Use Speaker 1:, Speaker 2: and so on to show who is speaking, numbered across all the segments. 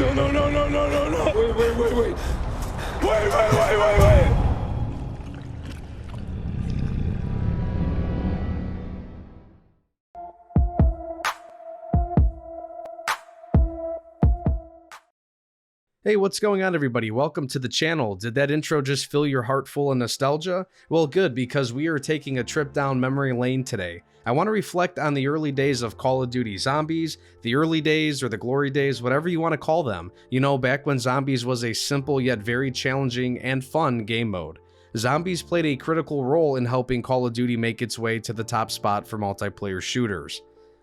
Speaker 1: no, no, no, no, no, no, no. Wait, wait, wait, wait. Wait, wait, wait, wait, wait.
Speaker 2: Hey, what's going on, everybody? Welcome to the channel. Did that intro just fill your heart full of nostalgia? Well, good, because we are taking a trip down memory lane today. I want to reflect on the early days of Call of Duty Zombies, the early days or the glory days, whatever you want to call them. You know, back when Zombies was a simple yet very challenging and fun game mode. Zombies played a critical role in helping Call of Duty make its way to the top spot for multiplayer shooters.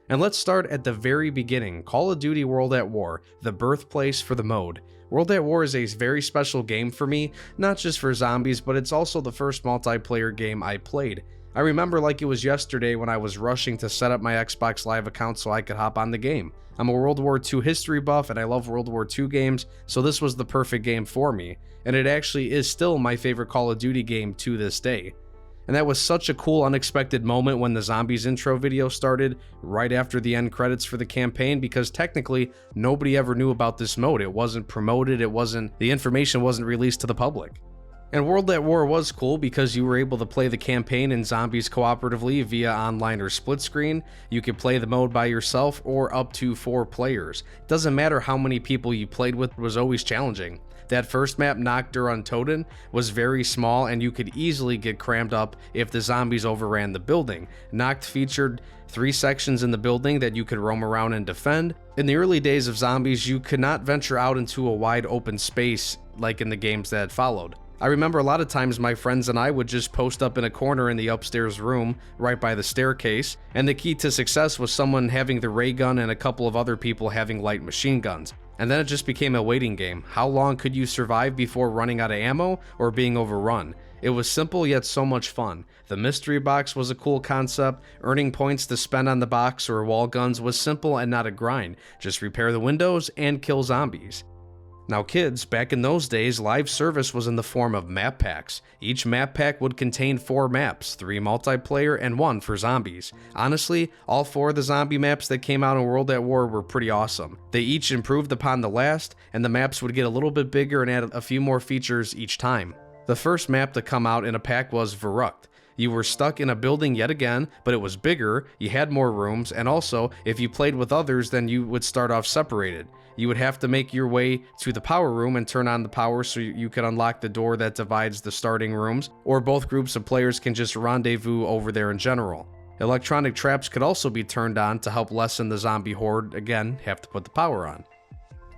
Speaker 2: And let's start at the very beginning, Call of Duty World at War, the birthplace for the mode. World at War is a very special game for me, not just for zombies, but it's also the first multiplayer game I played. I remember like it was yesterday when I was rushing to set up my Xbox Live account so I could hop on the game. I'm a World War II history buff and I love World War II games, so this was the perfect game for me. And it actually is still my favorite Call of Duty game to this day. And that was such a cool, unexpected moment when the Zombies intro video started, right after the end credits for the campaign, because technically, nobody ever knew about this mode. It wasn't promoted, the information wasn't released to the public. And World at War was cool because you were able to play the campaign and Zombies cooperatively via online or split screen. You could play the mode by yourself or up to 4 players. Doesn't matter how many people you played with, it was always challenging. That first map, Nacht der Untoten, was very small and you could easily get crammed up if the zombies overran the building. Nacht featured 3 sections in the building that you could roam around and defend. In the early days of Zombies, you could not venture out into a wide open space like in the games that followed. I remember a lot of times my friends and I would just post up in a corner in the upstairs room right by the staircase, and the key to success was someone having the ray gun and a couple of other people having light machine guns. And then it just became a waiting game. How long could you survive before running out of ammo or being overrun? It was simple yet so much fun. The mystery box was a cool concept. Earning points to spend on the box or wall guns was simple and not a grind. Just repair the windows and kill zombies. Now kids, back in those days, live service was in the form of map packs. Each map pack would contain 4 maps, 3 multiplayer and 1 for zombies. Honestly, all 4 of the zombie maps that came out in World at War were pretty awesome. They each improved upon the last, and the maps would get a little bit bigger and add a few more features each time. The first map to come out in a pack was Verrückt. You were stuck in a building yet again, but it was bigger, you had more rooms, and also, if you played with others, then you would start off separated. You would have to make your way to the power room and turn on the power so you could unlock the door that divides the starting rooms, or both groups of players can just rendezvous over there in general. Electronic traps could also be turned on to help lessen the zombie horde, again, have to put the power on.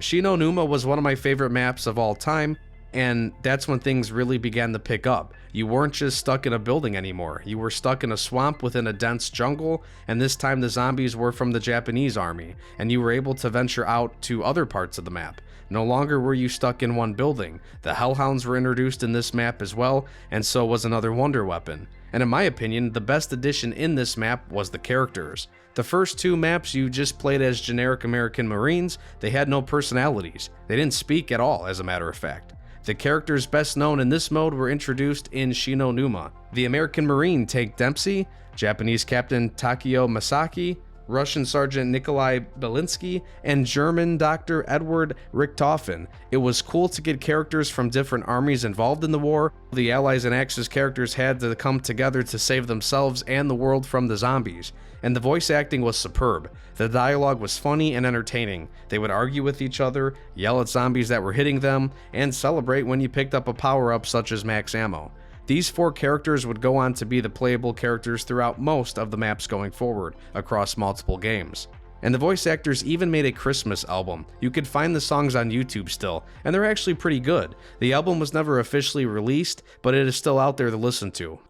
Speaker 2: Shino Numa was one of my favorite maps of all time, and that's when things really began to pick up. You weren't just stuck in a building anymore. You were stuck in a swamp within a dense jungle, and this time the zombies were from the Japanese army, and you were able to venture out to other parts of the map. No longer were you stuck in one building. The Hellhounds were introduced in this map as well, and so was another wonder weapon. And in my opinion, the best addition in this map was the characters. The first 2 maps you just played as generic American Marines. They had no personalities. They didn't speak at all, as a matter of fact. The characters best known in this mode were introduced in Shino Numa. The American Marine Tank Dempsey, Japanese Captain Takeo Masaki, Russian Sergeant Nikolai Belinsky, and German Dr. Edward Richthofen. It was cool to get characters from different armies involved in the war. The Allies and Axis characters had to come together to save themselves and the world from the zombies. And the voice acting was superb. The dialogue was funny and entertaining. They would argue with each other, yell at zombies that were hitting them, and celebrate when you picked up a power-up such as max ammo. These 4 characters would go on to be the playable characters throughout most of the maps going forward, across multiple games. And the voice actors even made a Christmas album. You could find the songs on YouTube still, and they're actually pretty good. The album was never officially released, but it is still out there to listen to.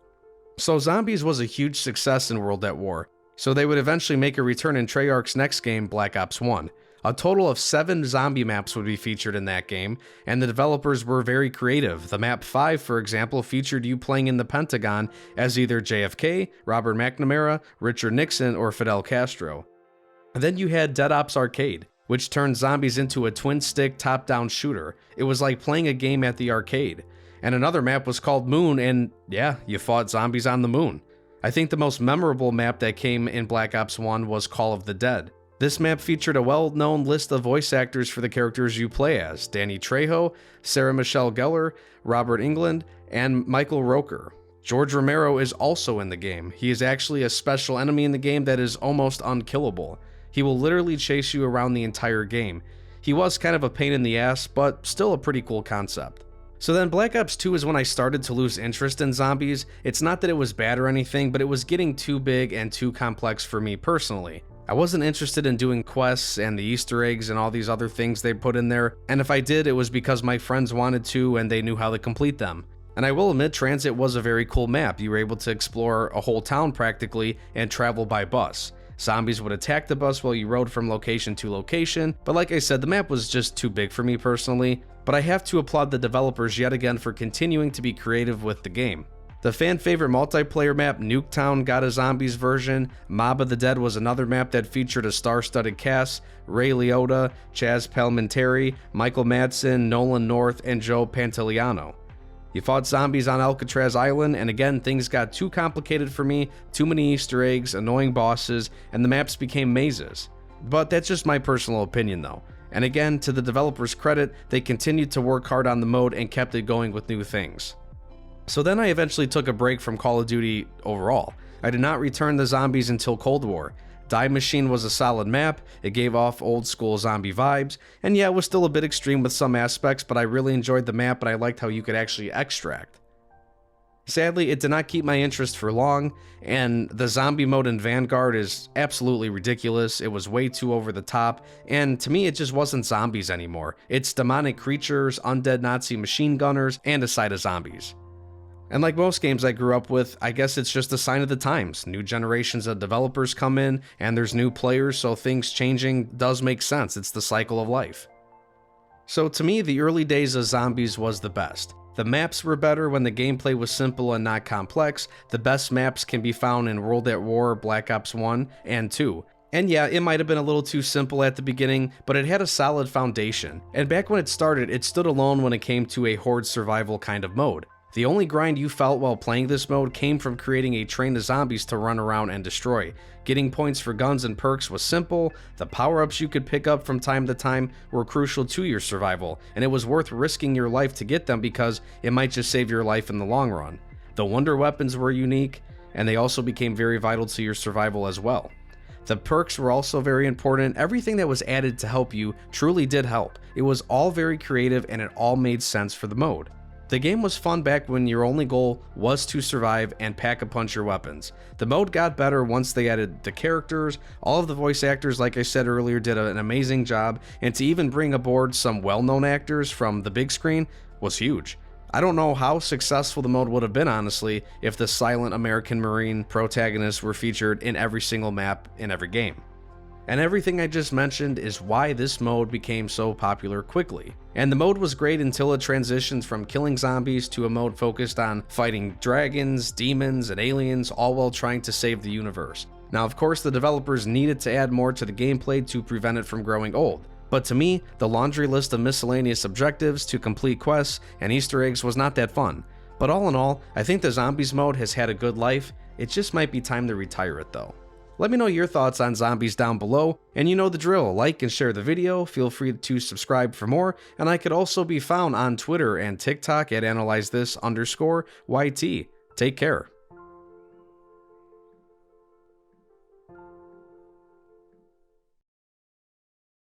Speaker 2: So Zombies was a huge success in World at War, so they would eventually make a return in Treyarch's next game, Black Ops 1. A total of 7 zombie maps would be featured in that game, and the developers were very creative. The map 5, for example, featured you playing in the Pentagon as either JFK, Robert McNamara, Richard Nixon, or Fidel Castro. Then you had Dead Ops Arcade, which turned zombies into a twin-stick top-down shooter. It was like playing a game at the arcade. And another map was called Moon, and yeah, you fought zombies on the moon. I think the most memorable map that came in Black Ops 1 was Call of the Dead. This map featured a well-known list of voice actors for the characters you play as: Danny Trejo, Sarah Michelle Gellar, Robert Englund, and Michael Roker. George Romero is also in the game. He is actually a special enemy in the game that is almost unkillable. He will literally chase you around the entire game. He was kind of a pain in the ass, but still a pretty cool concept. So then Black Ops 2 is when I started to lose interest in zombies. It's not that it was bad or anything, but it was getting too big and too complex for me personally. I wasn't interested in doing quests and the Easter eggs and all these other things they put in there, and if I did, it was because my friends wanted to and they knew how to complete them. And I will admit, Transit was a very cool map. You were able to explore a whole town practically and travel by bus. Zombies would attack the bus while you rode from location to location, but like I said, the map was just too big for me personally. But I have to applaud the developers yet again for continuing to be creative with the game. The fan favorite multiplayer map Nuketown got a zombies version. Mob of the Dead was another map that featured a star-studded cast: Ray Liotta, Chaz Palminteri, Michael Madsen, Nolan North, and Joe Pantoliano. You fought zombies on Alcatraz Island, and again, things got too complicated for me, too many Easter eggs, annoying bosses, and the maps became mazes. But that's just my personal opinion though. And again, to the developers' credit, they continued to work hard on the mode and kept it going with new things. So then I eventually took a break from Call of Duty overall. I did not return to zombies until Cold War. Die Machine was a solid map, it gave off old school zombie vibes, and yeah, it was still a bit extreme with some aspects, but I really enjoyed the map and I liked how you could actually extract. Sadly, it did not keep my interest for long, and the zombie mode in Vanguard is absolutely ridiculous. It was way too over the top, and to me it just wasn't zombies anymore. It's demonic creatures, undead Nazi machine gunners, and a side of zombies. And like most games I grew up with, I guess it's just a sign of the times. New generations of developers come in, and there's new players, so things changing does make sense. It's the cycle of life. So to me, the early days of zombies was the best. The maps were better when the gameplay was simple and not complex. The best maps can be found in World at War, Black Ops 1 and 2. And yeah, it might have been a little too simple at the beginning, but it had a solid foundation. And back when it started, it stood alone when it came to a horde survival kind of mode. The only grind you felt while playing this mode came from creating a train of zombies to run around and destroy. Getting points for guns and perks was simple, the power-ups you could pick up from time to time were crucial to your survival, and it was worth risking your life to get them because it might just save your life in the long run. The wonder weapons were unique, and they also became very vital to your survival as well. The perks were also very important. Everything that was added to help you truly did help. It was all very creative and it all made sense for the mode. The game was fun back when your only goal was to survive and pack-a-punch your weapons. The mode got better once they added the characters. All of the voice actors, like I said earlier, did an amazing job, and to even bring aboard some well-known actors from the big screen was huge. I don't know how successful the mode would have been, honestly, if the silent American Marine protagonists were featured in every single map in every game. And everything I just mentioned is why this mode became so popular quickly. And the mode was great until it transitioned from killing zombies to a mode focused on fighting dragons, demons, and aliens, all while trying to save the universe. Now, of course, the developers needed to add more to the gameplay to prevent it from growing old. But to me, the laundry list of miscellaneous objectives to complete quests and Easter eggs was not that fun. But all in all, I think the zombies mode has had a good life. It just might be time to retire it though. Let me know your thoughts on zombies down below, and you know the drill, like and share the video, feel free to subscribe for more, and I could also be found on Twitter and TikTok at analyzethis_YT. Take care.